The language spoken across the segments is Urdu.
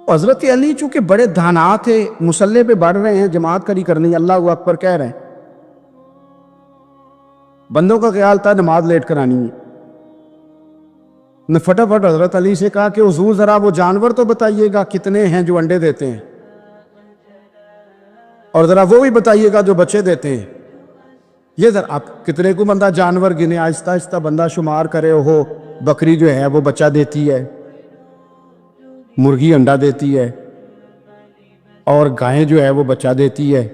حضرت علی چونکہ بڑے دھانات تھے، مصلے پہ بڑھ رہے ہیں، جماعت کری کرنی، اللہ اکبر کہہ رہے ہیں، بندوں کا خیال تھا نماز لیٹ کرانی ہے، نے فٹافٹ حضرت علی سے کہا کہ حضور ذرا وہ جانور تو بتائیے گا کتنے ہیں جو انڈے دیتے ہیں، اور ذرا وہ بھی بتائیے گا جو بچے دیتے ہیں۔ یہ ذرا آپ کتنے کو بندہ جانور گنے، آہستہ آہستہ بندہ شمار کرے، ہو بکری جو ہے وہ بچہ دیتی ہے، مرغی انڈا دیتی ہے، اور گائیں جو ہے وہ بچہ دیتی ہے،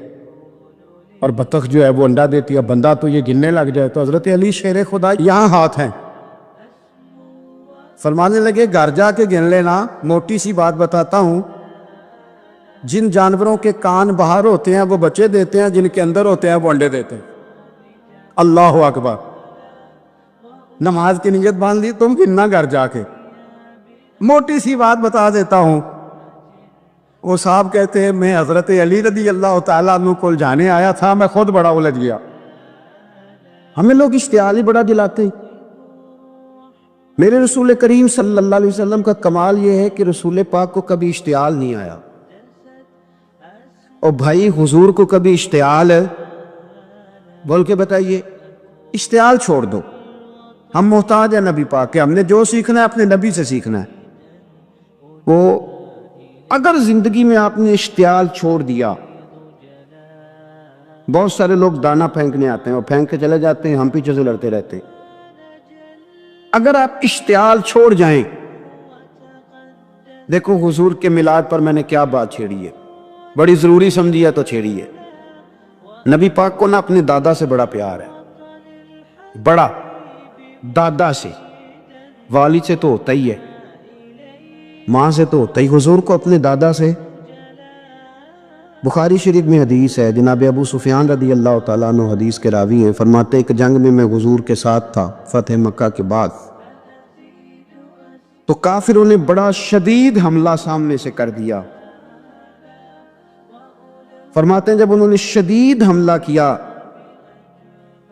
اور بطخ جو ہے وہ انڈا دیتی ہے، بندہ تو یہ گننے لگ جائے۔ تو حضرت علی شیر خدا یہاں ہاتھ ہیں، فرمانے لگے گھر جا کے گن لینا، موٹی سی بات بتاتا ہوں، جن جانوروں کے کان باہر ہوتے ہیں وہ بچے دیتے ہیں، جن کے اندر ہوتے ہیں وہ انڈے دیتے ہیں۔ اللہ اکبر، نماز کی نیت باندھ لی، تم گننا گھر جا کے۔ موٹی سی بات بتا دیتا ہوں، وہ صاحب کہتے ہیں میں حضرت علی رضی اللہ تعالیٰ عنہ کو جانے آیا تھا، میں خود بڑا الجھ گیا۔ ہمیں لوگ اشتعال ہی بڑا دلاتے ہیں۔ میرے رسول کریم صلی اللہ علیہ وسلم کا کمال یہ ہے کہ رسول پاک کو کبھی اشتعال نہیں آیا، اور بھائی حضور کو کبھی اشتعال بول کے بتائیے، اشتعال چھوڑ دو، ہم محتاج ہیں نبی پاک کے، ہم نے جو سیکھنا ہے اپنے نبی سے سیکھنا ہے۔ وہ اگر زندگی میں آپ نے اشتعال چھوڑ دیا، بہت سارے لوگ دانا پھینکنے آتے ہیں اور پھینک کے چلے جاتے ہیں، ہم پیچھے سے لڑتے رہتے ہیں۔ اگر آپ اشتعال چھوڑ جائیں، دیکھو حضور کے میلاد پر میں نے کیا بات چھیڑی ہے، بڑی ضروری سمجھی ہے تو چھیڑی ہے۔ نبی پاک کو نا اپنے دادا سے بڑا پیار ہے، بڑا دادا سے، والد سے تو ہوتا ہی ہے، ماں سے تو ہوتا ہی، حضور کو اپنے دادا سے۔ بخاری شریف میں حدیث ہے، جناب ابو سفیان رضی اللہ تعالیٰ عنہ حدیث کے راوی ہیں، فرماتے ایک جنگ میں حضور کے ساتھ تھا فتح مکہ کے بعد، تو کافروں نے بڑا شدید حملہ سامنے سے کر دیا۔ فرماتے ہیں جب انہوں نے شدید حملہ کیا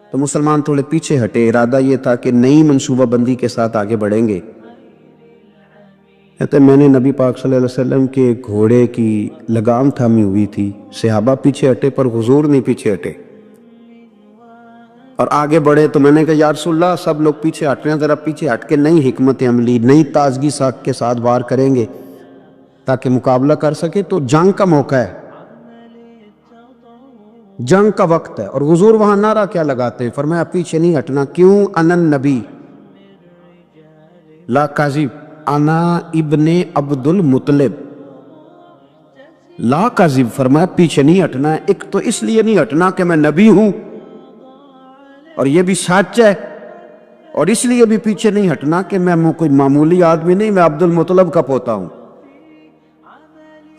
تو مسلمان تھوڑے پیچھے ہٹے، ارادہ یہ تھا کہ نئی منصوبہ بندی کے ساتھ آگے بڑھیں گے۔ کہتے میں نے نبی پاک صلی اللہ علیہ وسلم کے گھوڑے کی لگام تھامی ہوئی تھی، صحابہ پیچھے ہٹے پر حضور نہیں پیچھے ہٹے اور آگے بڑھے، تو میں نے کہا یا رسول اللہ سب لوگ پیچھے ہٹ رہے ہیں، ذرا پیچھے ہٹ کے نئی حکمت عملی، نئی تازگی ساکھ کے ساتھ وار کریں گے تاکہ مقابلہ کر سکے۔ تو جنگ کا موقع ہے، جنگ کا وقت ہے، اور حضور وہاں نعرہ کیا لگاتے ہیں، فرمایا پیچھے نہیں ہٹنا، کیوں؟ انا النبی لا کاذب، انا ابن عبد المطلب لا کاذب، فرمایا پیچھے نہیں ہٹنا ہے، ایک تو اس لیے نہیں ہٹنا کہ میں نبی ہوں اور یہ بھی سچ ہے، اور اس لیے بھی پیچھے نہیں ہٹنا کہ میں کوئی معمولی آدمی نہیں، میں عبد المطلب کا پوتا ہوں۔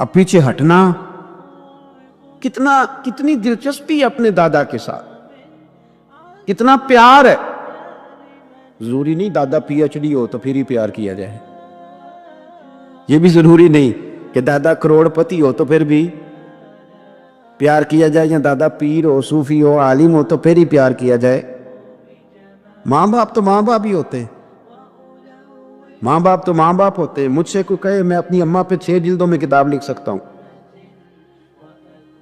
اب پیچھے ہٹنا، کتنی دلچسپی ہے اپنے دادا کے ساتھ، کتنا پیار ہے۔ ضروری نہیں دادا پی ایچ ڈی ہو تو پھر ہی پیار کیا جائے، یہ بھی ضروری نہیں کہ دادا کروڑ پتی ہو تو پھر بھی پیار کیا جائے، یا دادا پیر ہو، صوفی ہو، عالم ہو تو پھر ہی پیار کیا جائے۔ ماں باپ تو ماں باپ ہی ہوتے ہیں، ماں باپ تو ماں باپ ہوتے ہیں۔ مجھ سے کوئی کہے میں اپنی اماں پہ 6 جلدوں میں کتاب لکھ سکتا ہوں،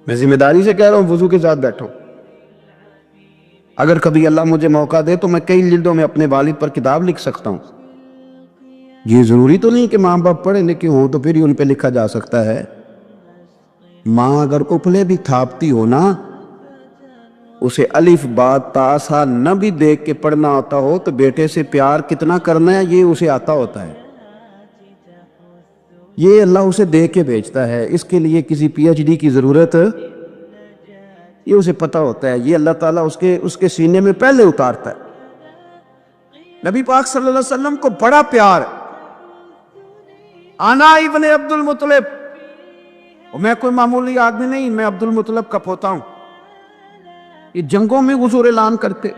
میں ذمہ داری سے کہہ رہا ہوں، وضو کے ساتھ بیٹھو، اگر کبھی اللہ مجھے موقع دے تو میں کئی جلدوں میں اپنے والد پر کتاب لکھ سکتا ہوں۔ یہ ضروری تو نہیں کہ ماں باپ پڑھے لکھے ہوں تو پھر ہی ان پہ لکھا جا سکتا ہے۔ ماں اگر اپلے بھی تھاپتی ہو نا، اسے الف با تا سا نہ بھی دیکھ کے پڑھنا آتا ہو تو بیٹے سے پیار کتنا کرنا ہے یہ اسے آتا ہوتا ہے، یہ اللہ اسے دے کے بھیجتا ہے، اس کے لیے کسی پی ایچ ڈی کی ضرورت، یہ اسے پتہ ہوتا ہے، یہ اللہ تعالیٰ اس کے سینے میں پہلے اتارتا ہے۔ نبی پاک صلی اللہ علیہ وسلم کو بڑا پیار ہے، انا ابن عبد المطلب، میں کوئی معمولی آدمی نہیں، میں عبد المطلب کا پوتا ہوں۔ یہ جنگوں میں حضور اعلان کرتے۔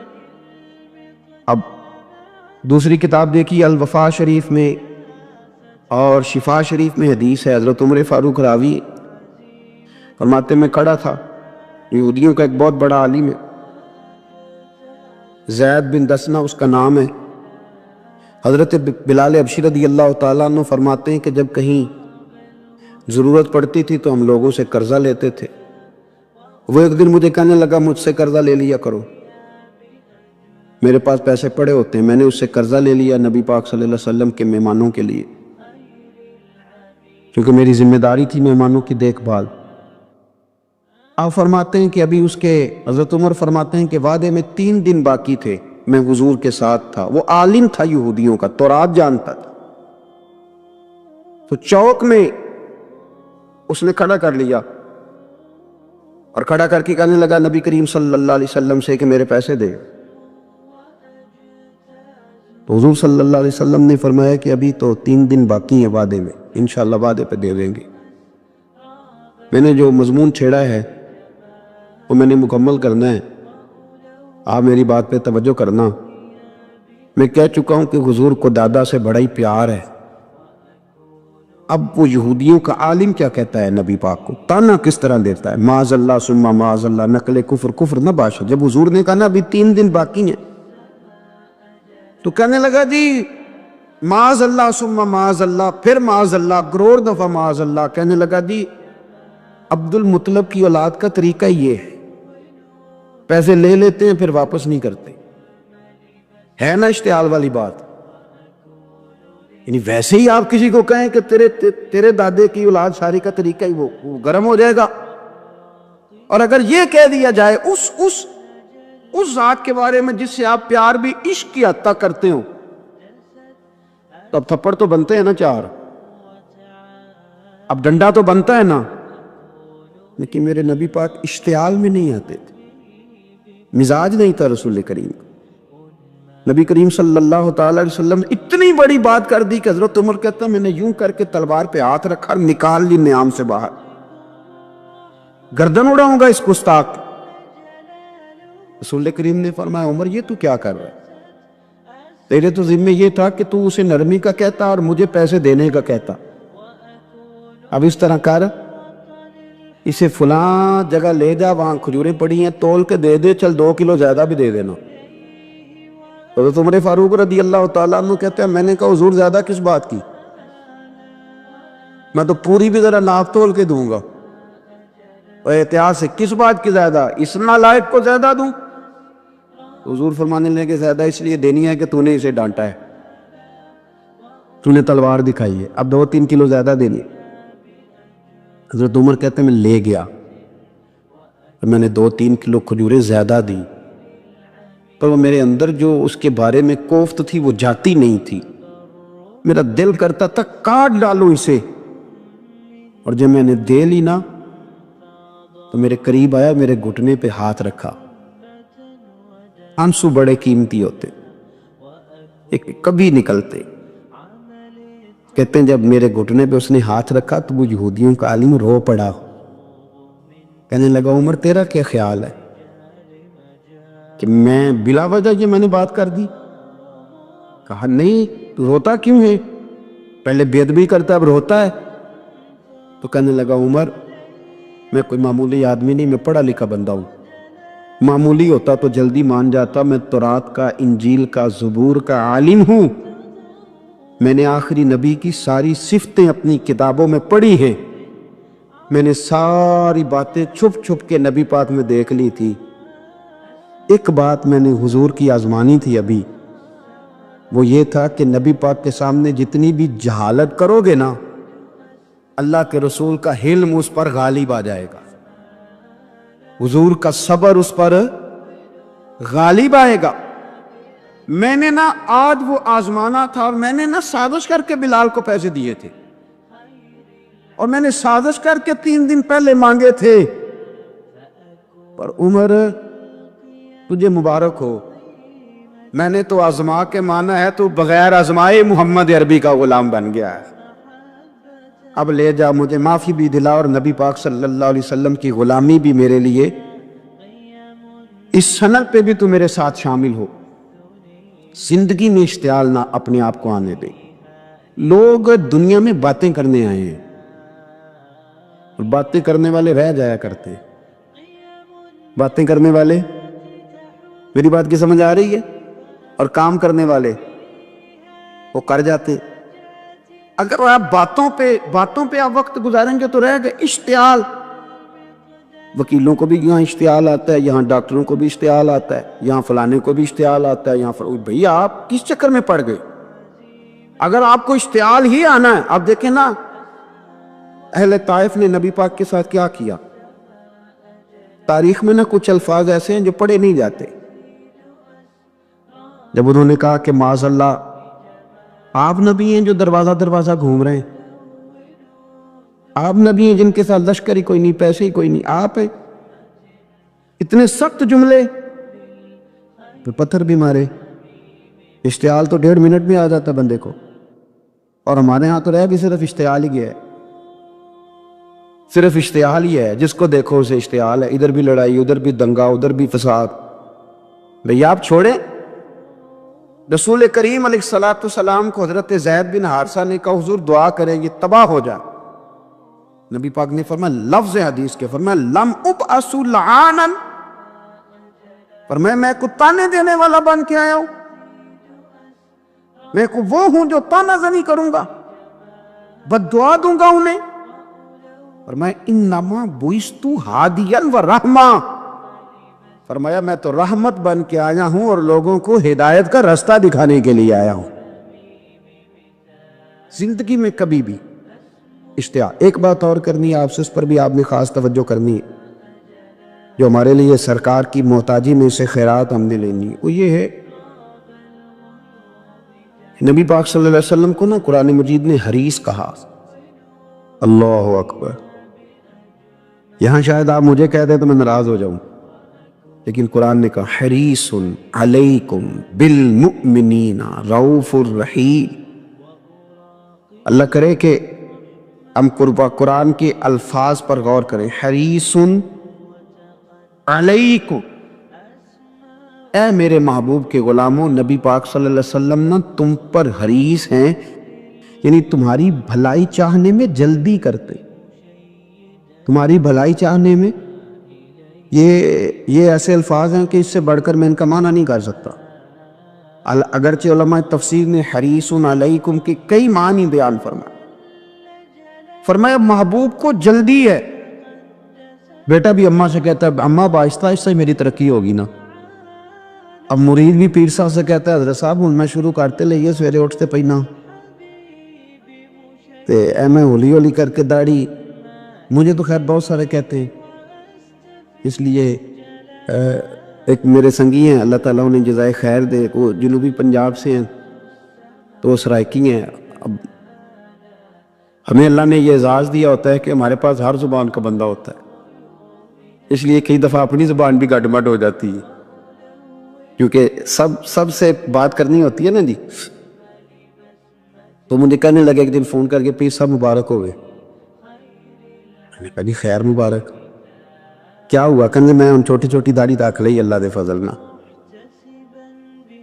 اب دوسری کتاب دیکھی الوفا شریف میں اور شفا شریف میں حدیث ہے، حضرت عمر فاروق راوی فرماتے میں کھڑا تھا، یہودیوں کا ایک بہت بڑا عالم ہے، زید بن دسنہ اس کا نام ہے، حضرت بلال حبشی رضی اللہ تعالیٰ عنہ فرماتے ہیں کہ جب کہیں ضرورت پڑتی تھی تو ہم لوگوں سے قرضہ لیتے تھے. وہ ایک دن مجھے کہنے لگا مجھ سے قرضہ لے لیا کرو، میرے پاس پیسے پڑے ہوتے ہیں. میں نے اس سے قرضہ لے لیا نبی پاک صلی اللہ علیہ وسلم کے مہمانوں کے لیے، کیونکہ میری ذمہ داری تھی مہمانوں کی دیکھ بھال. آپ فرماتے ہیں کہ ابھی اس کے حضرت عمر فرماتے ہیں کہ وعدے میں 3 دن باقی تھے، میں حضور کے ساتھ تھا. وہ عالم تھا یہودیوں کا، تورات جانتا تھا. تو چوک میں اس نے کھڑا کر لیا اور کھڑا کر کے کہنے لگا نبی کریم صلی اللہ علیہ وسلم سے کہ میرے پیسے دے. تو حضور صلی اللہ علیہ وسلم نے فرمایا کہ ابھی تو 3 دن باقی ہیں وعدے میں، انشاءاللہ وعدے پہ دے دیں گے. میں نے جو مضمون چھیڑا ہے وہ میں نے مکمل کرنا ہے، آپ میری بات پہ توجہ کرنا. میں کہہ چکا ہوں کہ حضور کو دادا سے بڑا ہی پیار ہے. اب وہ یہودیوں کا عالم کیا کہتا ہے نبی پاک کو، تانا کس طرح دیتا ہے، معاذ اللہ ثم معاذ اللہ، نقل کفر نہ باشد. جب حضور نے کہا نا ابھی 3 دن باقی ہیں تو کہنے لگا جی معاذ اللہ ثم معاذ اللہ، پھر معاذ اللہ، کروڑ دفعہ معاذ اللہ. کہنے لگا جی عبد المطلب کی اولاد کا طریقہ یہ ہے، پیسے لے لیتے ہیں پھر واپس نہیں کرتے. ہے نا اشتعال والی بات. یعنی ویسے ہی آپ کسی کو کہیں کہ تیرے دادے کی اولاد ساری کا طریقہ ہی وہ گرم ہو جائے گا. اور اگر یہ کہہ دیا جائے اس ذات کے بارے میں جس سے آپ پیار بھی عشق کی حد تک کرتے ہو، تو اب تھپڑ تو بنتے ہیں نا 4، اب ڈنڈا تو بنتا ہے نا. لیکن میرے نبی پاک اشتعال میں نہیں آتے تھے، مزاج نہیں تھا رسول کریم. نبی کریم صلی اللہ تعالی علیہ وسلم نے اتنی بڑی بات کر دی کہ حضرت عمر کہتا میں نے یوں کر کے تلوار پہ ہاتھ رکھا، نکال لی نیام سے باہر، گردن اڑاؤں گا اس گستاخ. رسول کریم نے فرمایا عمر یہ تو کیا کر رہا ہے، تیرے تو ذمہ یہ تھا کہ تو اسے نرمی کا کہتا اور مجھے پیسے دینے کا کہتا. اب اس طرح کر، اسے فلاں جگہ لے جا، وہاں کھجوریں پڑی ہیں تول کے دے دے، چل 2 کلو زیادہ بھی دے دینا. حضرت عمر فاروق رضی اللہ تعالیٰ عنہ کہتے ہیں میں نے کہا حضور زیادہ کس بات کی، میں تو پوری بھی ذرا ناپ تول کے دوں گا. اور احتیاط سے کس بات کی زیادہ، اس نالائق کو زیادہ دوں؟ حضور فرمانے لگے زیادہ اس لیے دینی ہے کہ تو نے اسے ڈانٹا ہے، تو نے تلوار دکھائی ہے، اب 2-3 کلو زیادہ دینی. حضرت عمر کہتے ہیں میں لے گیا، میں نے 2-3 کلو کھجوریں زیادہ دی، پر وہ میرے اندر جو اس کے بارے میں کوفت تھی وہ جاتی نہیں تھی. میرا دل کرتا تھا کاٹ ڈالوں اسے. اور جب میں نے دے لی نا تو میرے قریب آیا، میرے گھٹنے پہ ہاتھ رکھا. آنسو بڑے قیمتی ہوتے، ایک کبھی نکلتے. کہتے ہیں جب میرے گھٹنے پہ اس نے ہاتھ رکھا تو وہ یہودیوں کا عالم رو پڑا. کہنے لگا عمر تیرا کیا خیال ہے کہ میں بلا وجہ یہ میں نے بات کر دی؟ کہا نہیں، تو روتا کیوں ہے، پہلے بے ادبی کرتا اب روتا ہے. تو کہنے لگا عمر میں کوئی معمولی آدمی نہیں، میں پڑھا لکھا بندہ ہوں، معمولی ہوتا تو جلدی مان جاتا. میں تورات کا، انجیل کا، زبور کا عالم ہوں. میں نے آخری نبی کی ساری صفتیں اپنی کتابوں میں پڑھی ہیں. میں نے ساری باتیں چھپ چھپ کے نبی پاک میں دیکھ لی تھی. ایک بات میں نے حضور کی آزمانی تھی ابھی، وہ یہ تھا کہ نبی پاک کے سامنے جتنی بھی جہالت کرو گے نا، اللہ کے رسول کا حلم اس پر غالب آ جائے گا، حضور کا صبر اس پر غالب آئے گا. میں نے نا آج وہ آزمانا تھا، اور میں نے نا سازش کر کے بلال کو پیسے دیے تھے، اور میں نے سازش کر کے 3 دن پہلے مانگے تھے. پر عمر تجھے مبارک ہو، میں نے تو آزما کے مانا ہے، تو بغیر آزمائے محمد عربی کا غلام بن گیا ہے. اب لے جا، مجھے معافی بھی دلا، اور نبی پاک صلی اللہ علیہ وسلم کی غلامی بھی میرے لیے، اس سند پہ بھی تو میرے ساتھ شامل ہو. زندگی میں اشتعال نہ اپنے آپ کو آنے دے. لوگ دنیا میں باتیں کرنے آئے ہیں، اور باتیں کرنے والے رہ جایا کرتے ہیں. باتیں کرنے والے، میری بات کی سمجھ آ رہی ہے، اور کام کرنے والے وہ کر جاتے. اگر آپ باتوں پہ آپ وقت گزاریں گے تو رہ گئے اشتعال. وکیلوں کو بھی یہاں اشتعال آتا ہے, یہاں ڈاکٹروں کو بھی اشتعال آتا ہے, یہاں فلانے کو بھی اشتعال آتا ہے, یہاں بھئی آپ کس چکر میں پڑ گئے؟ اگر آپ کو اشتعال ہی آنا ہے, آپ دیکھیں نا اہل طائف نے نبی پاک کے ساتھ کیا کیا. تاریخ میں نا کچھ الفاظ ایسے ہیں جو پڑھے نہیں جاتے. جب انہوں نے کہا کہ معاذ اللہ آپ نبی ہیں جو دروازہ گھوم رہے ہیں, آپ نبی ہیں جن کے ساتھ لشکر ہی کوئی نہیں, پیسے ہی کوئی نہیں, آپ ہیں. اتنے سخت جملے, پھر پتھر بھی مارے. اشتعال تو 1.5 منٹ میں آ جاتا بندے کو, اور ہمارے ہاں تو رہ بھی صرف اشتعال ہی گیا ہے. صرف اشتعال ہی ہے, جس کو دیکھو اسے اشتعال ہے. ادھر بھی لڑائی, ادھر بھی دنگا, ادھر بھی فساد. بھئی آپ چھوڑیں. رسول کریم علیہ السلام کو حضرت زید بن حارثہ نے کہا حضور دعا کریں یہ تباہ ہو جائے. نبی پاک نے فرمایا, لفظ حدیث کے فرمایا لم ابعث لعانا, فرمایا میں کو تانے دینے والا بن کے آیا ہوں, میں کو وہ ہوں جو تانا زنی کروں گا, بد دعا دوں گا انہیں. فرمایا انما بعثت ہادیا و رحمہ, فرمایا میں تو رحمت بن کے آیا ہوں اور لوگوں کو ہدایت کا راستہ دکھانے کے لیے آیا ہوں. زندگی میں کبھی بھی اشتعال. ایک بات اور کرنی ہے آپ سے, اس پر بھی آپ نے خاص توجہ کرنی ہے, جو ہمارے لیے سرکار کی محتاجی میں سے خیرات ہم نے لینی ہے, وہ یہ ہے نبی پاک صلی اللہ علیہ وسلم کو نا قرآن مجید نے حریص کہا. اللہ اکبر. یہاں شاید آپ مجھے کہہ دیں تو میں ناراض ہو جاؤں, لیکن قرآن نے کہا حریص علیکم بالمؤمنین رؤوف الرحیم. اللہ کرے کہ ہم قرآن کے الفاظ پر غور کریں. حریص علیکم, اے میرے محبوب کے غلاموں, نبی پاک صلی اللہ علیہ وسلم نا تم پر حریص ہیں, یعنی تمہاری بھلائی چاہنے میں جلدی کرتے. تمہاری بھلائی چاہنے میں یہ ایسے الفاظ ہیں کہ اس سے بڑھ کر میں ان کا معنی نہیں کر سکتا. اگرچہ علماء تفسیر نے حریص علیکم کے کئی معنی بیان فرمایا محبوب کو جلدی ہے. بیٹا بھی اماں سے کہتا ہے اماں آہستہ آہستہ میری ترقی ہوگی نا. اب مرید بھی پیر صاحب سے کہتا ہے حضرت صاحب ہوں میں شروع کرتے لئیے سویرے اٹھتے پہنا تے اے میں ہولی ہولی کر کے داڑھی. مجھے تو خیر بہت سارے کہتے ہیں, اس لیے ایک میرے سنگی ہیں اللہ تعالیٰ انہیں جزائے خیر دے, وہ جنوبی پنجاب سے ہیں تو وہ سرائکی ہیں. اب ہمیں اللہ نے یہ اعزاز دیا ہوتا ہے کہ ہمارے پاس ہر زبان کا بندہ ہوتا ہے, اس لیے کئی دفعہ اپنی زبان بھی گڈ مڈ ہو جاتی ہے, کیونکہ سب سے بات کرنی ہوتی ہے نا جی. تو مجھے کہنے لگے ایک دن فون کر کے پیر صاحب مبارک ہو گئے. میں نے کہا جی خیر مبارک, کیا ہوا؟ کہ میں ان چھوٹی چھوٹی داڑھی رکھ لئی اللہ دے فضل نہ.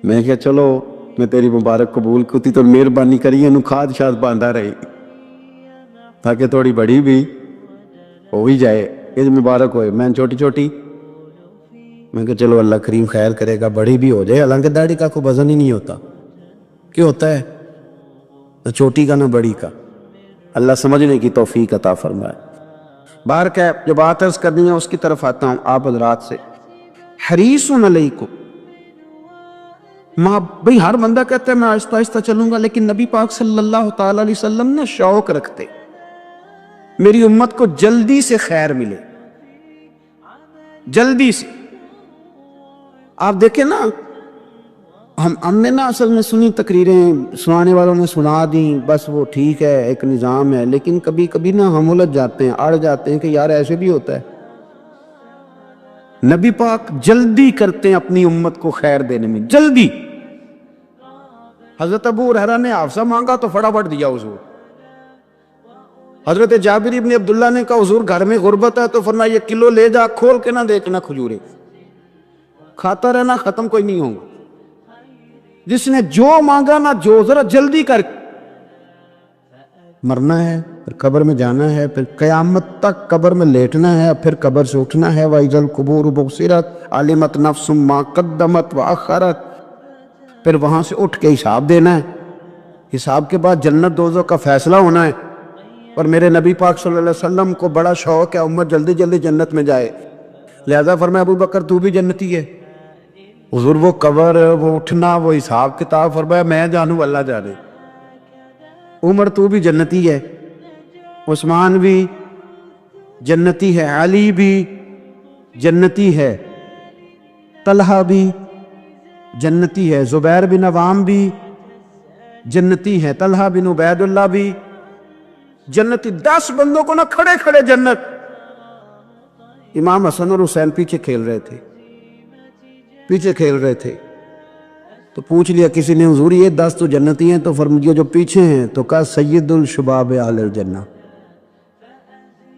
میں کہا چلو میں تیری مبارک قبول کتی تو مہربانی کری انہوں کھاد شاد باندھا رہی تاکہ تھوڑی بڑی بھی ہو ہی جائے. یہ مبارک ہوئے میں چھوٹی چھوٹی, میں کہا چلو اللہ کریم خیر کرے گا بڑی بھی ہو جائے. حالانکہ داڑھی کا کوئی وزن ہی نہیں ہوتا, کیوں ہوتا ہے نہ چھوٹی کا نہ بڑی کا. اللہ سمجھنے کی توفیق عطا فرمائے. باہر کہ جو بات عرض کرنی ہے اس کی طرف آتا ہوں آپ حضرات سے. حریص علیکم, بھئی ہر بندہ کہتا ہے میں آہستہ آہستہ چلوں گا, لیکن نبی پاک صلی اللہ تعالیٰ علیہ وسلم نے شوق رکھتے میری امت کو جلدی سے خیر ملے, جلدی سے. آپ دیکھیں نا ہم نے نا اصل میں سنی تقریریں, سنانے والوں نے سنا دیں, بس وہ ٹھیک ہے ایک نظام ہے, لیکن کبھی کبھی نا ہم الجھ جاتے ہیں, اڑ جاتے ہیں کہ یار ایسے بھی ہوتا ہے. نبی پاک جلدی کرتے ہیں اپنی امت کو خیر دینے میں, جلدی. حضرت ابو ہریرہ نے حافظہ مانگا تو فٹافٹ دیا حضور. حضرت جابر ابن عبداللہ نے کہا حضور گھر میں غربت ہے تو فرمایا یہ کلو لے جا, کھول کے نہ دیکھنا کھجورے, کھاتا رہنا ختم کوئی نہیں ہوگا. جس نے جو مانگا نا جو ذرا جلدی کر. مرنا ہے پھر قبر میں جانا ہے, پھر قیامت تک قبر میں لیٹنا ہے, پھر قبر سے اٹھنا ہے. وَإِذَا الْقُبُورُ بُعْثِرَتْ عَلِمَتْ نَفْسٌ مَا قَدَّمَتْ وَأَخَّرَتْ, پھر وہاں سے اٹھ کے حساب دینا ہے. حساب کے بعد جنت دوزخ کا فیصلہ ہونا ہے. اور میرے نبی پاک صلی اللہ علیہ وسلم کو بڑا شوق ہے امت جلدی جلدی جنت میں جائے. لہذا فرمایا ابو بکر تو بھی جنتی ہے. حضور وہ قبر، وہ اٹھنا، وہ حساب کتاب، فرمایا میں جانوں اللہ جانے. عمر تو بھی جنتی ہے، عثمان بھی جنتی ہے، علی بھی جنتی ہے، طلحہ بھی جنتی ہے، زبیر بن عوام بھی جنتی ہے، طلحہ بن عبید اللہ بھی جنتی. 10 بندوں کو نہ کھڑے کھڑے جنت. امام حسن اور حسین پیچھے کھیل رہے تھے تو پوچھ لیا کسی نے حضور یہ 10 تو جنتی ہیں، تو فرمایا جو پیچھے ہیں تو کہا سید الشباب اہل الجنہ،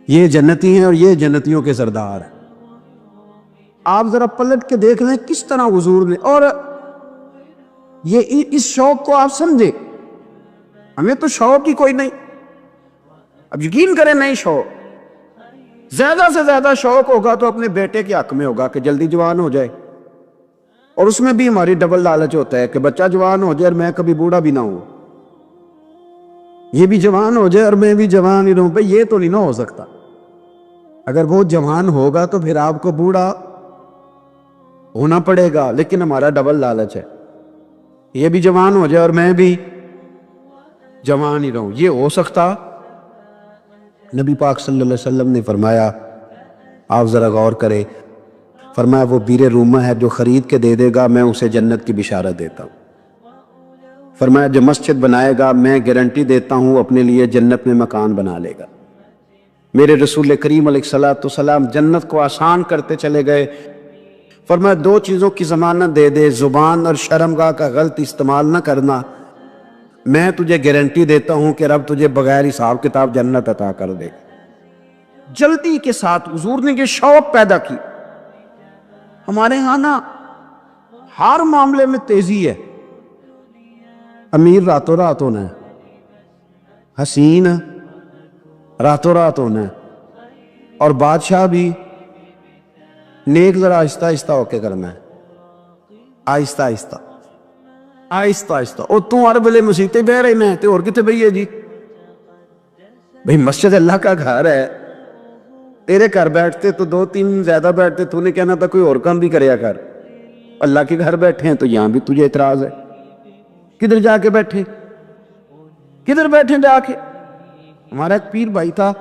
یہ جنتی ہیں اور یہ جنتیوں کے سردار ہیں. آپ ذرا پلٹ کے دیکھ لیں کس طرح حضور نے، اور یہ اس شوق کو آپ سمجھے. ہمیں تو شوق ہی کوئی نہیں. اب یقین کریں نہیں شوق، زیادہ سے زیادہ شوق ہوگا تو اپنے بیٹے کے حق میں ہوگا کہ جلدی جوان ہو جائے. اور اس میں بھی ہماری ڈبل لالچ ہوتا ہے کہ بچہ جوان ہو جائے اور میں کبھی بوڑھا بھی نہ ہوں. یہ بھی جوان ہو جائے اور میں بھی جوان ہی رہوں. بھئی یہ تو نہیں نہ ہو سکتا. اگر وہ جوان ہوگا تو پھر آپ کو بوڑھا ہونا پڑے گا، لیکن ہمارا ڈبل لالچ ہے. یہ بھی جوان ہو جائے اور میں بھی جوان ہی رہوں. یہ ہو سکتا؟ نبی پاک صلی اللہ علیہ وسلم نے فرمایا، آپ ذرا غور کریں، فرمایا وہ بیر رومہ ہے جو خرید کے دے دے گا میں اسے جنت کی بشارت دیتا ہوں. فرمایا جو مسجد بنائے گا میں گارنٹی دیتا ہوں اپنے لیے جنت میں مکان بنا لے گا. میرے رسول کریم علیہ الصلوۃ والسلام جنت کو آسان کرتے چلے گئے. فرمایا 2 چیزوں کی ضمانت دے دے، زبان اور شرمگاہ کا غلط استعمال نہ کرنا، میں تجھے گارنٹی دیتا ہوں کہ رب تجھے بغیر حساب کتاب جنت عطا کر دے گا. جلدی کے ساتھ حضور نے یہ شوق پیدا کی. ہمارے ہاں نا ہر معاملے میں تیزی ہے. امیر راتوں رات ہونا ہے، حسین راتوں رات ہونا ہے، اور بادشاہ بھی نیک ذرا آہستہ آہستہ ہو کے کرنا ہے. آہستہ آہستہ آہستہ آہستہ. اور تم ہر بلے مسیطے بہ رہے ہیں تو اور کتے بھئی ہے جی. بھئی مسجد اللہ کا گھر ہے، تیرے گھر بیٹھتے تو 2-3 زیادہ بیٹھتے، تو نے کہنا تھا کوئی اور کام بھی کریا کر. اللہ کے گھر بیٹھے ہیں تو یہاں بھی تجھے اعتراض ہے. کدھر جا کے بیٹھے، کدھر بیٹھے جا کے. ہمارا ایک پیر بھائی تھا،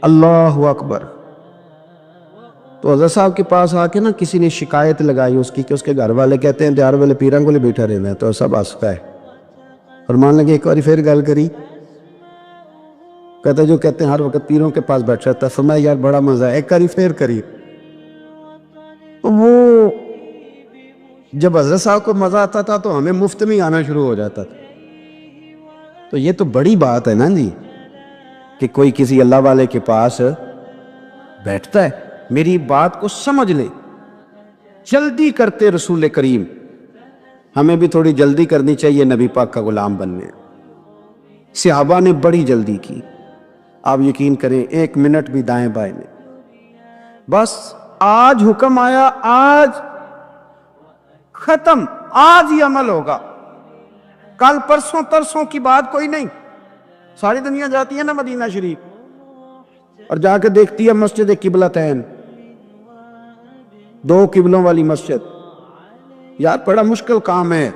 اللہ اکبر، تو حضرت صاحب کے پاس آ کے نا کسی نے شکایت لگائی اس کی کہ اس کے گھر والے کہتے ہیں دیار والے پیران کو لے بیٹھا رہنا ہے. تو سب ہنستا ہے اور مان لگے ایک بار پھر گل کری. کہتا جو کہتے ہیں ہر وقت پیروں کے پاس بیٹھ رہتا ہے. فرمایا یار بڑا مزہ ہے، ایک بار پھر کری. وہ جب حضرت صاحب کو مزہ آتا تھا تو ہمیں مفت میں آنا شروع ہو جاتا تھا. تو یہ تو بڑی بات ہے نا جی کہ کوئی کسی اللہ والے کے پاس بیٹھتا ہے. میری بات کو سمجھ لے. جلدی کرتے رسول کریم، ہمیں بھی تھوڑی جلدی کرنی چاہیے نبی پاک کا غلام بننے. صحابہ نے بڑی جلدی کی. آپ یقین کریں 1 منٹ بھی دائیں بائیں نہیں. بس آج حکم آیا، آج ختم، آج ہی عمل ہوگا. کل پرسوں ترسوں کی بات کوئی نہیں. ساری دنیا جاتی ہے نا مدینہ شریف اور جا کے دیکھتی ہے مسجد قبلتین، 2 قبلوں والی مسجد. یار بڑا مشکل کام ہے،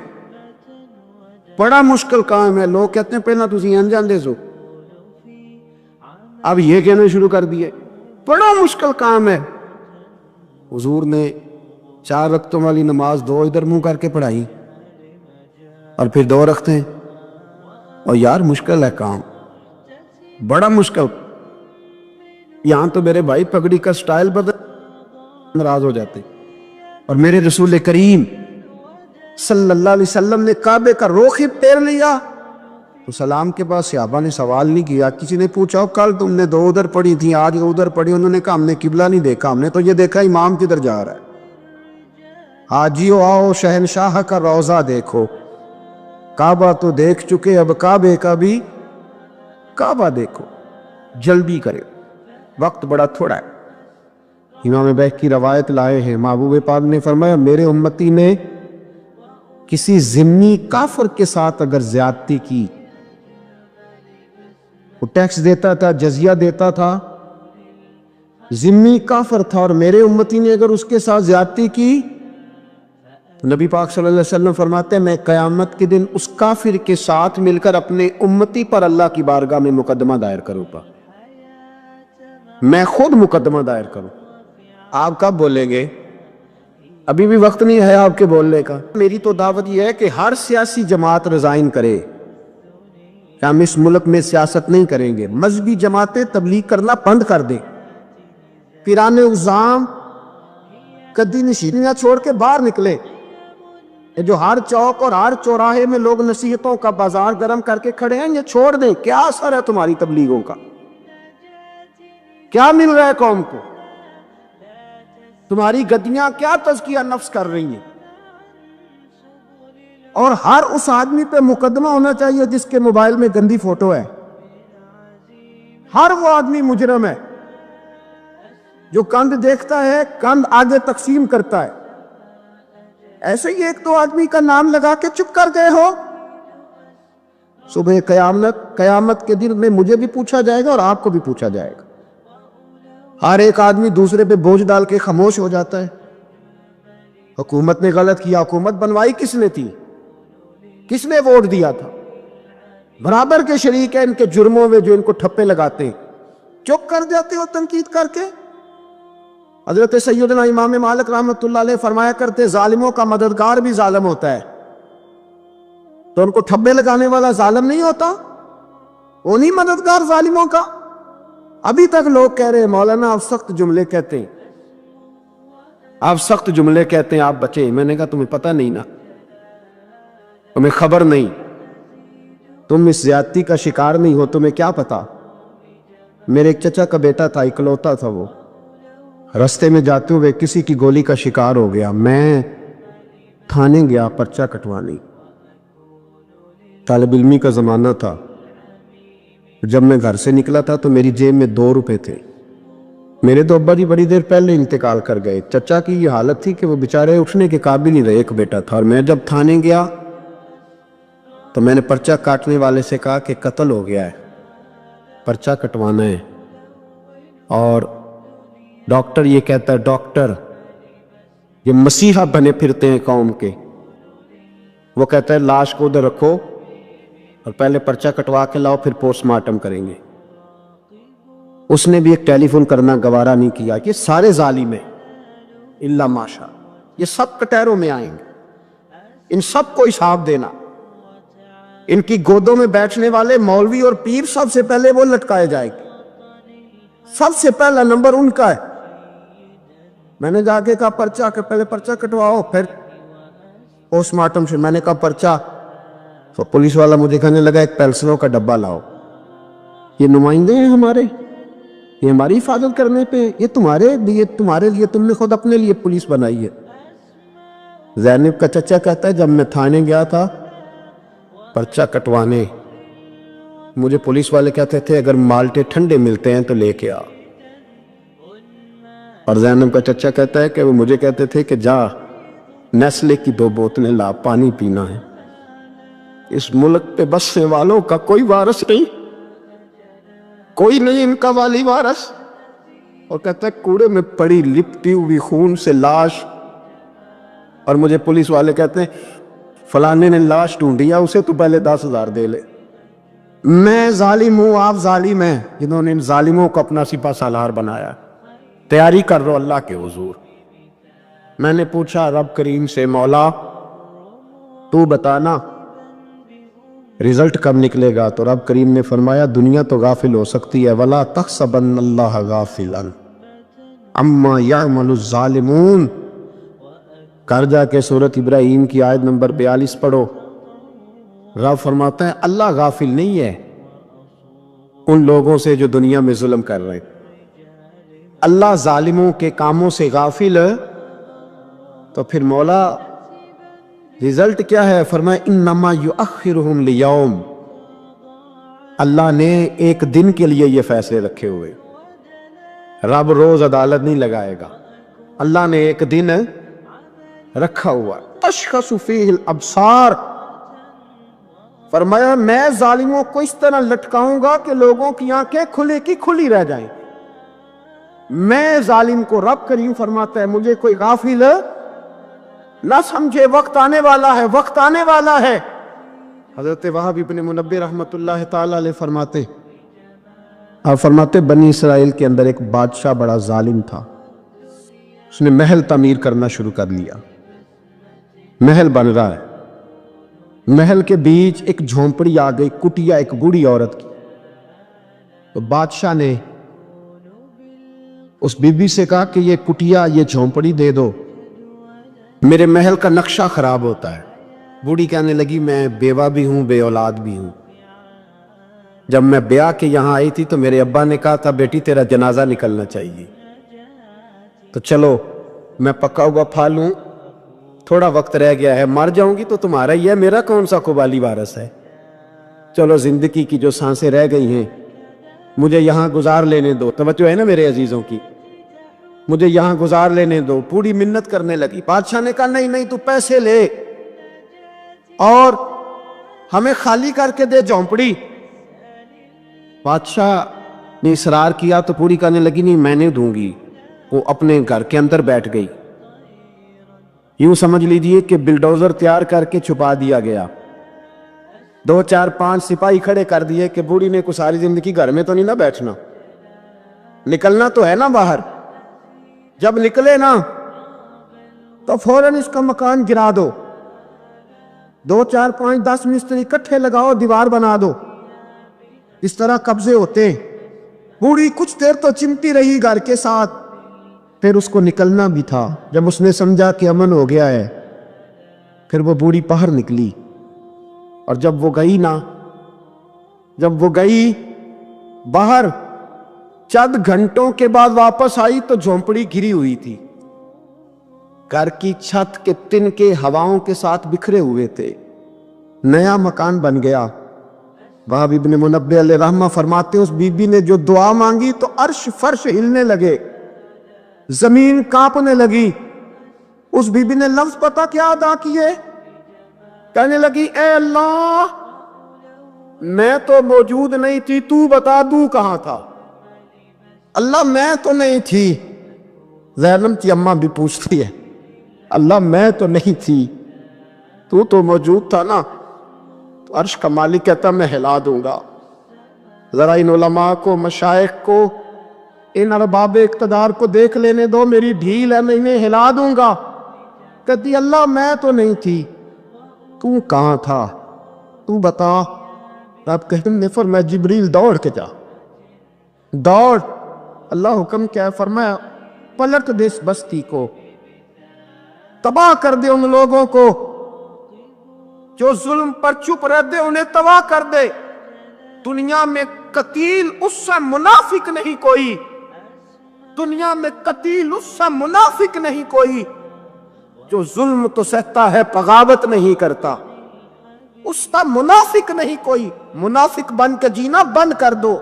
بڑا مشکل کام ہے. لوگ کہتے ہیں پہلے تسی انجان دے سو، اب یہ کہنا شروع کر دیے بڑا مشکل کام ہے. حضور نے 4 رکعتوں والی نماز 2 ادھر منہ کر کے پڑھائی اور پھر 2 رکھتے ہیں. اور یار مشکل ہے کام، بڑا مشکل. یہاں تو میرے بھائی پگڑی کا سٹائل بدل ناراض ہو جاتے. اور میرے رسول کریم صلی اللہ علیہ وسلم نے کعبے کا رخ ہی پھیر لیا تو سلام کے بعد صحابہ نے سوال نہیں کیا. کسی نے پوچھا کل تم نے 2 ادھر پڑھی تھی آج ادھر پڑھی. انہوں نے کہا ہم نے قبلہ نہیں دیکھا، ہم نے تو یہ دیکھا امام کدھر جا رہا ہے. حاجیو آؤ شہنشاہ کا روضہ دیکھو. کعبہ تو دیکھ چکے، اب کعبے کا بھی کعبہ دیکھو. جلدی کرے، وقت بڑا تھوڑا ہے. امام بیہقی کی روایت لائے ہیں، محبوب پاک نے فرمایا میرے امتی نے کسی ذمی کافر کے ساتھ اگر زیادتی کی، وہ ٹیکس دیتا تھا، جزیہ دیتا تھا، ذمی کافر تھا، اور میرے امتی نے اگر اس کے ساتھ زیادتی کی، نبی پاک صلی اللہ علیہ وسلم فرماتے ہیں میں قیامت کے دن اس کافر کے ساتھ مل کر اپنے امتی پر اللہ کی بارگاہ میں مقدمہ دائر کروں گا، میں خود مقدمہ دائر کروں۔ آپ کب بولیں گے؟ ابھی بھی وقت نہیں ہے آپ کے بولنے کا۔ میری تو دعوت یہ ہے کہ ہر سیاسی جماعت ریزائن کرے کہ ہم اس ملک میں سیاست نہیں کریں گے، مذہبی جماعتیں تبلیغ کرنا بند کر دیں، پیران اعظام قدی نشینیاں چھوڑ کے باہر نکلے، یہ جو ہر چوک اور ہر چوراہے میں لوگ نصیحتوں کا بازار گرم کر کے کھڑے ہیں، یہ چھوڑ دیں۔ کیا اثر ہے تمہاری تبلیغوں کا؟ کیا مل رہا ہے قوم کو؟ تمہاری گدیاں کیا تزکیہ نفس کر رہی ہیں؟ اور ہر اس آدمی پہ مقدمہ ہونا چاہیے جس کے موبائل میں گندی فوٹو ہے۔ ہر وہ آدمی مجرم ہے جو کند دیکھتا ہے، کند آگے تقسیم کرتا ہے۔ ایسے ہی ایک دو آدمی کا نام لگا کے چپ کر گئے ہو، صبح قیامت کے دن میں مجھے بھی پوچھا جائے گا اور آپ کو بھی پوچھا جائے گا۔ ہر ایک آدمی دوسرے پہ بوجھ ڈال کے خاموش ہو جاتا ہے۔ حکومت نے غلط کیا، حکومت بنوائی کس نے تھی؟ کس نے ووٹ دیا تھا؟ برابر کے شریک ہیں ان کے جرموں میں جو ان کو ٹھپے لگاتے ہیں، چپ کر جاتے ہو تنقید کر کے۔ حضرت سیدنا امام مالک رحمۃ اللہ علیہ فرمایا کرتے ظالموں کا مددگار بھی ظالم ہوتا ہے، تو ان کو ٹھپے لگانے والا ظالم نہیں ہوتا؟ وہ نہیں مددگار ظالموں کا؟ ابھی تک لوگ کہہ رہے ہیں مولانا آپ سخت جملے کہتے ہیں، آپ سخت جملے کہتے ہیں، آپ بچے۔ میں نے کہا تمہیں پتہ نہیں نا، تمہیں خبر نہیں، تم اس زیادتی کا شکار نہیں ہو، تمہیں کیا پتا۔ میرے ایک چچا کا بیٹا تھا، اکلوتا تھا، وہ رستے میں جاتے ہوئے کسی کی گولی کا شکار ہو گیا۔ میں تھانے گیا پرچہ کٹوانے، طالب علمی کا زمانہ تھا۔ جب میں گھر سے نکلا تھا تو میری جیب میں 2 روپے تھے۔ میرے تو ابا جی بڑی دیر پہلے انتقال کر گئے۔ چچا کی یہ حالت تھی کہ وہ بیچارے اٹھنے کے قابل نہیں رہے، ایک بیٹا تھا۔ اور میں جب تھانے گیا تو میں نے پرچہ کاٹنے والے سے کہا کہ قتل ہو گیا ہے، پرچہ کٹوانا ہے۔ اور ڈاکٹر یہ کہتا ہے، ڈاکٹر یہ مسیحا بنے پھرتے ہیں قوم کے، وہ کہتا ہے لاش کو ادھر رکھو اور پہلے پرچہ کٹوا کے لاؤ، پھر پوسٹ مارٹم کریں گے۔ اس نے بھی ایک ٹیلی فون کرنا گوارا نہیں کیا۔ یہ سارے ظالم ہیں الا ماشاء، یہ سب کٹہروں میں آئیں گے، ان سب کو حساب دینا۔ ان کی گودوں میں بیٹھنے والے مولوی اور پیر سب سے پہلے وہ لٹکائے جائیں گے، سب سے پہلا نمبر ان کا ہے۔ میں نے جا کے کہا پرچہ کہ پہلے پرچہ کٹواؤ پھر پوسٹ مارٹم سے۔ میں نے کہا پرچہ، تو پولیس والا مجھے کہنے لگا ایک پیلسنوں کا ڈبہ لاؤ۔ یہ نمائندے ہیں ہمارے، یہ ہماری حفاظت کرنے پہ، یہ تمہارے لیے تم نے خود اپنے لیے پولیس بنائی ہے۔ زینب کا چچا کہتا ہے جب میں تھانے گیا تھا پرچہ کٹوانے، مجھے پولیس والے کہتے تھے اگر مالٹے ٹھنڈے ملتے ہیں تو لے کے آ۔ اور زینب کا چچا کہتا ہے کہ وہ مجھے کہتے تھے کہ جا نیسلے کی 2 بوتلیں لا، پانی پینا ہے۔ اس ملک پہ بسنے والوں کا کوئی وارث نہیں، کوئی نہیں ان کا والی وارث۔ اور کہتا ہے کوڑے میں پڑی لپٹی ہوئی خون سے لاش، اور مجھے پولیس والے کہتے ہیں فلانے نے لاش ڈھونڈیا، اسے تو پہلے 10,000 دے لے۔ میں ظالم ہوں، آپ ظالم ہیں جنہوں نے ان ظالموں کو اپنا سپہ سالار بنایا۔ تیاری کر رہو اللہ کے حضور۔ میں نے پوچھا رب کریم سے، مولا تو بتانا رزلٹ کب نکلے گا؟ تو رب کریم نے فرمایا دنیا تو غافل ہو سکتی ہے، وَلَا تَحْسَبَنَّ اللَّهَ غَافِلًا عَمَّا يَعْمَلُ الظَّالِمُونَ۔ کر جا کے سورۃ ابراہیم کی آیت نمبر 42 پڑھو۔ رب فرماتا ہے اللہ غافل نہیں ہے ان لوگوں سے جو دنیا میں ظلم کر رہے ہیں۔ اللہ ظالموں کے کاموں سے غافل ہے تو پھر مولا رزلٹ کیا ہے؟ فرمایا انما یؤخرہم لیوم، اللہ نے ایک دن کے لیے یہ فیصلے رکھے ہوئے۔ رب روز عدالت نہیں لگائے گا، اللہ نے ایک دن رکھا ہوا تشخص فیہ الابصار. فرمایا میں ظالموں کو اس طرح لٹکاؤں گا کہ لوگوں کی آنکھیں کھلے کی کھلی رہ جائیں. میں ظالم کو رب کریم فرماتا ہے مجھے کوئی غافل نہ سمجھے، وقت آنے والا ہے، وقت آنے والا ہے. حضرت وہب ابن منبہ رحمۃ اللہ تعالی علیہ فرماتے، آپ فرماتے بنی اسرائیل کے اندر ایک بادشاہ بڑا ظالم تھا. اس نے محل تعمیر کرنا شروع کر لیا. محل بن رہا ہے، محل کے بیچ ایک جھونپڑی آ گئی، کٹیا ایک بوڑھی عورت کی. تو بادشاہ نے اس بی بی سے کہا کہ یہ کٹیا، یہ جھونپڑی دے دو، میرے محل کا نقشہ خراب ہوتا ہے. بوڑھی کہنے لگی میں بیوہ بھی ہوں، بے اولاد بھی ہوں. جب میں بیاہ کے یہاں آئی تھی تو میرے ابا نے کہا تھا بیٹی تیرا جنازہ نکلنا چاہیے، تو چلو میں پکا ہوا پھل ہوں، تھوڑا وقت رہ گیا ہے، مر جاؤں گی تو تمہارا ہی ہے، میرا کون سا قبالی وارث ہے. چلو زندگی کی جو سانسیں رہ گئی ہیں مجھے یہاں گزار لینے دو. توجہ ہے نا میرے عزیزوں کی، مجھے یہاں گزار لینے دو. پوری منت کرنے لگی. بادشاہ نے کہا نہیں نہیں، تو پیسے لے اور ہمیں خالی کر کے دے جھونپڑی. بادشاہ نے اصرار کیا تو پوری کہنے لگی نہیں میں نے دوں گی. وہ اپنے گھر کے اندر بیٹھ گئی. یوں سمجھ لیجئے کہ بلڈوزر تیار کر کے چھپا دیا گیا. 2 4 5 سپاہی کھڑے کر دیے کہ بوڑھی نے کو ساری زندگی گھر میں تو نہیں نہ بیٹھنا، نکلنا تو ہے نا باہر. جب نکلے نا تو فوراً اس کا مکان گرا دو، 2 4 5 10 مستری اکٹھے لگاؤ، دیوار بنا دو. اس طرح قبضے ہوتے. بوڑھی کچھ دیر تو چمٹی رہی گھر کے ساتھ، پھر اس کو نکلنا بھی تھا. جب اس نے سمجھا کہ امن ہو گیا ہے پھر وہ بوڑھی باہر نکلی. اور جب وہ گئی نا، جب وہ گئی باہر، چند گھنٹوں کے بعد واپس آئی تو جھونپڑی گری ہوئی تھی. گھر کی چھت کے تنکے ہواؤں کے ساتھ بکھرے ہوئے تھے. نیا مکان بن گیا. وہب ابن منبہ علیہ رحمہ فرماتے اس بی بی نے جو دعا مانگی تو عرش فرش ہلنے لگے، زمین کانپنے لگی. اس بی بی نے لفظ پتہ کیا ادا کیے؟ کہنے لگی اے اللہ میں تو موجود نہیں تھی، تو بتا دوں کہاں تھا. اللہ میں تو نہیں تھی. زینب کی اماں بھی پوچھتی ہے اللہ میں تو نہیں تھی، تو موجود تھا نا. تو عرش کا مالک کہتا میں ہلا دوں گا. ذرا ان علماء کو، مشائخ کو، ان ارباب اقتدار کو دیکھ لینے دو، میری ڈھیل ہے، میں انہیں ہلا دوں گا. کہتی اللہ میں تو نہیں تھی، تو کہاں تھا، تو بتا. رب کہتے ہیں فرمایا جبریل دوڑ کے جا، دوڑ. اللہ حکم کیا ہے؟ فرمایا پلٹ دے اس بستی کو، تباہ کر دے ان لوگوں کو جو ظلم پر چپ رہتے، انہیں تباہ کر دے. دنیا میں قتیل اس سے منافق نہیں کوئی، دنیا میں قتیل اس سے منافق نہیں کوئی جو ظلم تو سہتا ہے بغاوت نہیں کرتا. اس کا منافق نہیں کوئی. منافق بن کے جینا بند کر دو،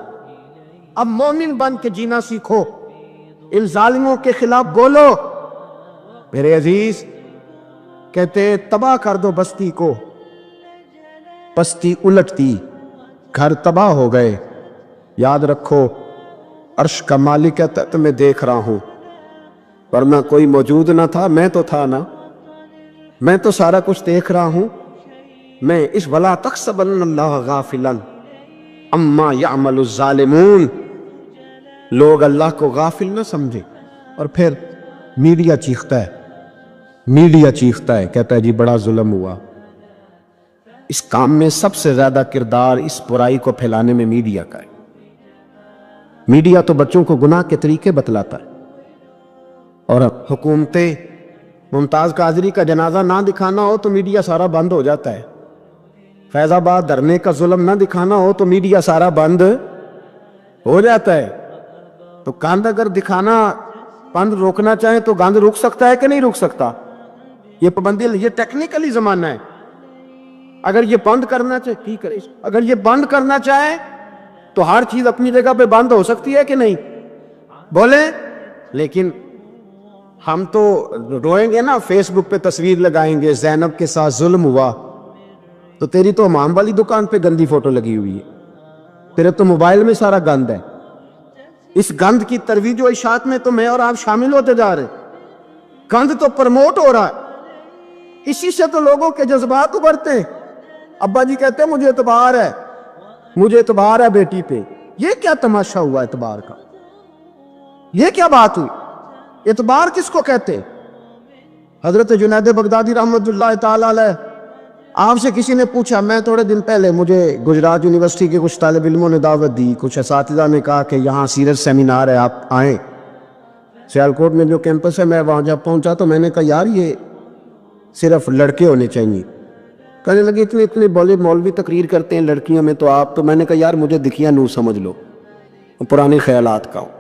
اب مومن بن کے جینا سیکھو. ان ظالموں کے خلاف بولو. میرے عزیز کہتے تباہ کر دو بستی کو. بستی الٹتی، گھر تباہ ہو گئے. یاد رکھو عرش کا مالک کہتا ہے تمہیں دیکھ رہا ہوں، ورنہ کوئی موجود نہ تھا، میں تو تھا نا، میں تو سارا کچھ دیکھ رہا ہوں. میں اس ولا تحسبن اللہ غافلا اما یعمل الظالمون. لوگ اللہ کو غافل نہ سمجھے. اور پھر میڈیا چیختا ہے، میڈیا چیختا ہے، کہتا ہے جی بڑا ظلم ہوا. اس کام میں سب سے زیادہ کردار اس برائی کو پھیلانے میں میڈیا کا ہے. میڈیا تو بچوں کو گناہ کے طریقے بتلاتا ہے. اور حکومتیں ممتاز قادری کا جنازہ نہ دکھانا ہو تو میڈیا سارا بند ہو جاتا ہے. فیض آباد دھرنے کا ظلم نہ دکھانا ہو تو میڈیا سارا بند ہو جاتا ہے. تو گند اگر دکھانا بند روکنا چاہیں تو گند رک سکتا ہے کہ نہیں رک سکتا؟ یہ پابندی، یہ ٹیکنیکلی زمانہ ہے. اگر یہ بند کرنا چاہے ٹھیک ہے، اگر یہ بند کرنا چاہے تو ہر چیز اپنی جگہ پہ بند ہو سکتی ہے کہ نہیں؟ بولیں. لیکن ہم تو روئیں گے نا، فیس بک پہ تصویر لگائیں گے زینب کے ساتھ ظلم ہوا، تو تیری تو امام والی دکان پہ گندی فوٹو لگی ہوئی ہے، تیرے تو موبائل میں سارا گند ہے۔ اس گند کی ترویج و اشاعت میں تو میں اور آپ شامل ہوتے جا رہے، گند تو پرموٹ ہو رہا ہے، اسی سے تو لوگوں کے جذبات ابھرتے ہیں۔ ابا جی کہتے ہیں مجھے اعتبار ہے، مجھے اعتبار ہے بیٹی پہ، یہ کیا تماشا ہوا اعتبار کا؟ یہ کیا بات ہوئی؟ اعتبار کس کو کہتے ہیں؟ حضرت جنید بغدادی رحمۃ اللہ تعالی علیہ، آپ سے کسی نے پوچھا، میں تھوڑے دن پہلے مجھے گجرات یونیورسٹی کے کچھ طالب علموں نے دعوت دی، کچھ اساتذہ نے کہا کہ یہاں سیرت سیمینار ہے آپ آئیں، سیالکوٹ میں جو کیمپس ہے، میں وہاں جب پہنچا تو میں نے کہا یار یہ صرف لڑکے ہونے چاہیے۔ کہنے لگے اتنے بولے مولوی تقریر کرتے ہیں لڑکیوں میں، تو آپ، تو میں نے کہا یار مجھے دکھیا نور سمجھ لو، پرانے خیالات کا ہوں،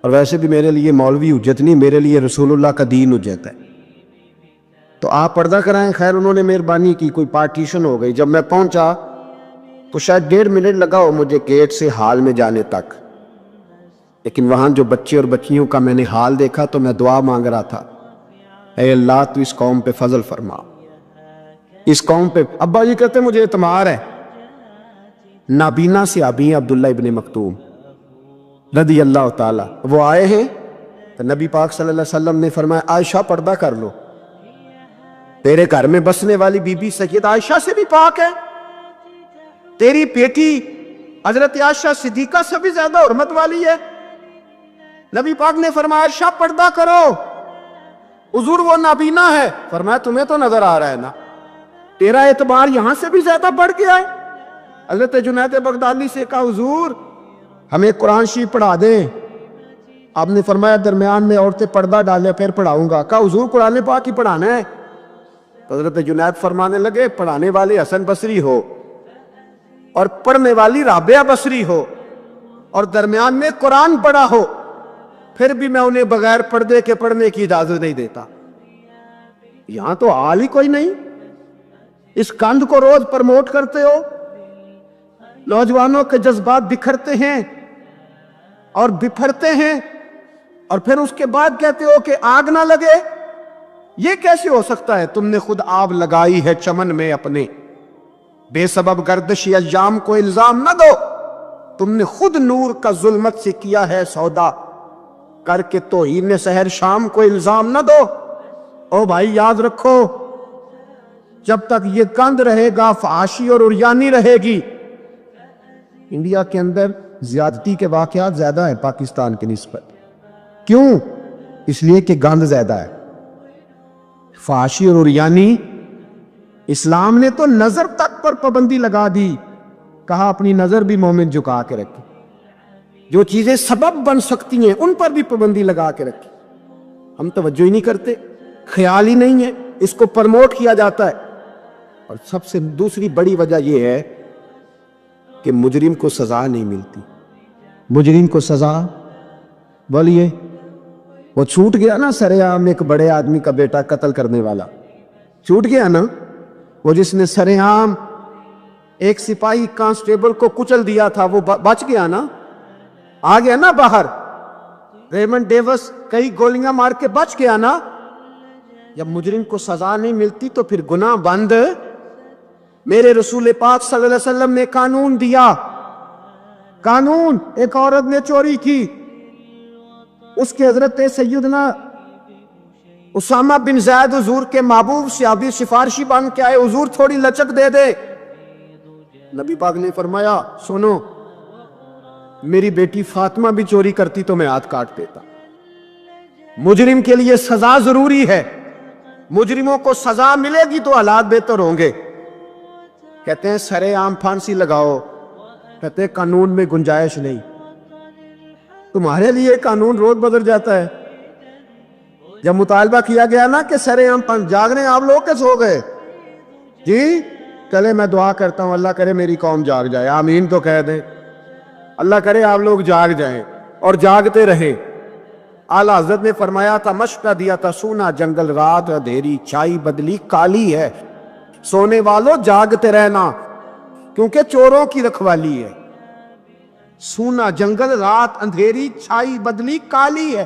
اور ویسے بھی میرے لیے مولوی حجت نہیں، میرے لیے رسول اللہ کا دین حجت ہے، تو آپ پردہ کرائیں۔ خیر انہوں نے مہربانی کی، کوئی پارٹیشن ہو گئی۔ جب میں پہنچا تو شاید 1.5 منٹ لگا ہو مجھے گیٹ سے ہال میں جانے تک، لیکن وہاں جو بچے اور بچیوں کا میں نے حال دیکھا تو میں دعا مانگ رہا تھا، اے اللہ تو اس قوم پہ فضل فرما، اس قوم پہ۔ ابا جی کہتے مجھے اعتماد ہے، نابینا سے ابی عبداللہ ابن مکتوم رضی اللہ تعالی، وہ آئے ہیں تو نبی پاک صلی اللہ علیہ وسلم نے فرمایا عائشہ پردہ کر لو، تیرے گھر میں بسنے والی بی بی سید عائشہ سے بھی پاک ہے، تیری بیٹی حضرت عائشہ صدیقہ سے بھی زیادہ حرمت والی ہے۔ نبی پاک نے فرمایا عائشہ پردہ کرو، حضور وہ نابینا ہے، فرمایا تمہیں تو نظر آ رہا ہے نا، تیرا اعتبار یہاں سے بھی زیادہ بڑھ گیا ہے۔ حضرت جنید بغدادی سے کہا حضور ہمیں قرآن شریف پڑھا دیں، آپ نے فرمایا درمیان میں عورتیں پردہ ڈالے پھر پڑھاؤں گا۔ کہا حضور قرآن پاک ہی پڑھانا ہے؟ تو حضرت جنید فرمانے لگے پڑھانے والے حسن بصری ہو اور پڑھنے والی رابعہ بصری ہو اور درمیان میں قرآن پڑھا ہو، پھر بھی میں انہیں بغیر پردے کے پڑھنے کی اجازت نہیں دیتا۔ یہاں تو حال ہی کوئی نہیں، اس کند کو روز پرموٹ کرتے ہو، نوجوانوں کے جذبات بکھرتے ہیں اور بپھرتے ہیں، اور پھر اس کے بعد کہتے ہو کہ آگ نہ لگے۔ یہ کیسے ہو سکتا ہے؟ تم نے خود آگ لگائی ہے چمن میں اپنے، بے سبب گردش ایام کو الزام نہ دو، تم نے خود نور کا ظلمت سے کیا ہے سودا، کر کے توہین سحر شام کو الزام نہ دو۔ او بھائی یاد رکھو، جب تک یہ گند رہے گا فحاشی اور عریانی رہے گی۔ انڈیا کے اندر زیادتی کے واقعات زیادہ ہیں پاکستان کی نسبت، کیوں؟ اس لیے کہ گند زیادہ ہے، فحاشی اور عریانی۔ اسلام نے تو نظر تک پر پابندی لگا دی، کہا اپنی نظر بھی مومن جھکا کے رکھے، جو چیزیں سبب بن سکتی ہیں ان پر بھی پابندی لگا کے رکھے۔ ہم توجہ ہی نہیں کرتے، خیال ہی نہیں ہے، اس کو پرموٹ کیا جاتا ہے۔ اور سب سے دوسری بڑی وجہ یہ ہے کہ مجرم کو سزا نہیں ملتی۔ مجرم کو سزا بولیے، وہ چھوٹ گیا نا سر عام ایک بڑے آدمی کا بیٹا قتل کرنے والا، چھوٹ گیا نا، وہ جس نے سر عام ایک سپاہی کانسٹیبل کو کچل دیا تھا، وہ بچ گیا نا، آ گیا نا باہر۔ ریمنڈ ڈیوس کئی گولیاں مار کے بچ گیا نا۔ جب مجرم کو سزا نہیں ملتی تو پھر گناہ بند۔ میرے رسول پاک صلی اللہ علیہ وسلم نے قانون دیا، قانون، ایک عورت نے چوری کی، اس کے حضرت سیدنا اسامہ بن زید حضور کے محبوب صحابی سفارشی بن کے آئے، حضور تھوڑی لچک دے دے۔ نبی پاک نے فرمایا سنو، میری بیٹی فاطمہ بھی چوری کرتی تو میں ہاتھ کاٹ دیتا۔ مجرم کے لیے سزا ضروری ہے، مجرموں کو سزا ملے گی تو حالات بہتر ہوں گے۔ کہتے ہیں سرے عام پھانسی لگاؤ، کہتے ہیں قانون میں گنجائش نہیں۔ تمہارے لیے قانون روز بدل جاتا ہے۔ جب مطالبہ کیا گیا نا کہ سرے عام جاگ رہے ہیں آپ لوگ کیسے ہو گئے جی، چلے میں دعا کرتا ہوں اللہ کرے میری قوم جاگ جائے، آمین تو کہہ دیں، اللہ کرے آپ لوگ جاگ جائیں اور جاگتے رہیں۔ اعلیٰ حضرت نے فرمایا تھا، مشورہ دیا تھا، سونا جنگل رات اندھیری چھائی بدلی کالی ہے، سونے والوں جاگتے رہنا کیونکہ چوروں کی رکھوالی ہے۔ سونا جنگل رات اندھیری چھائی بدلی کالی ہے،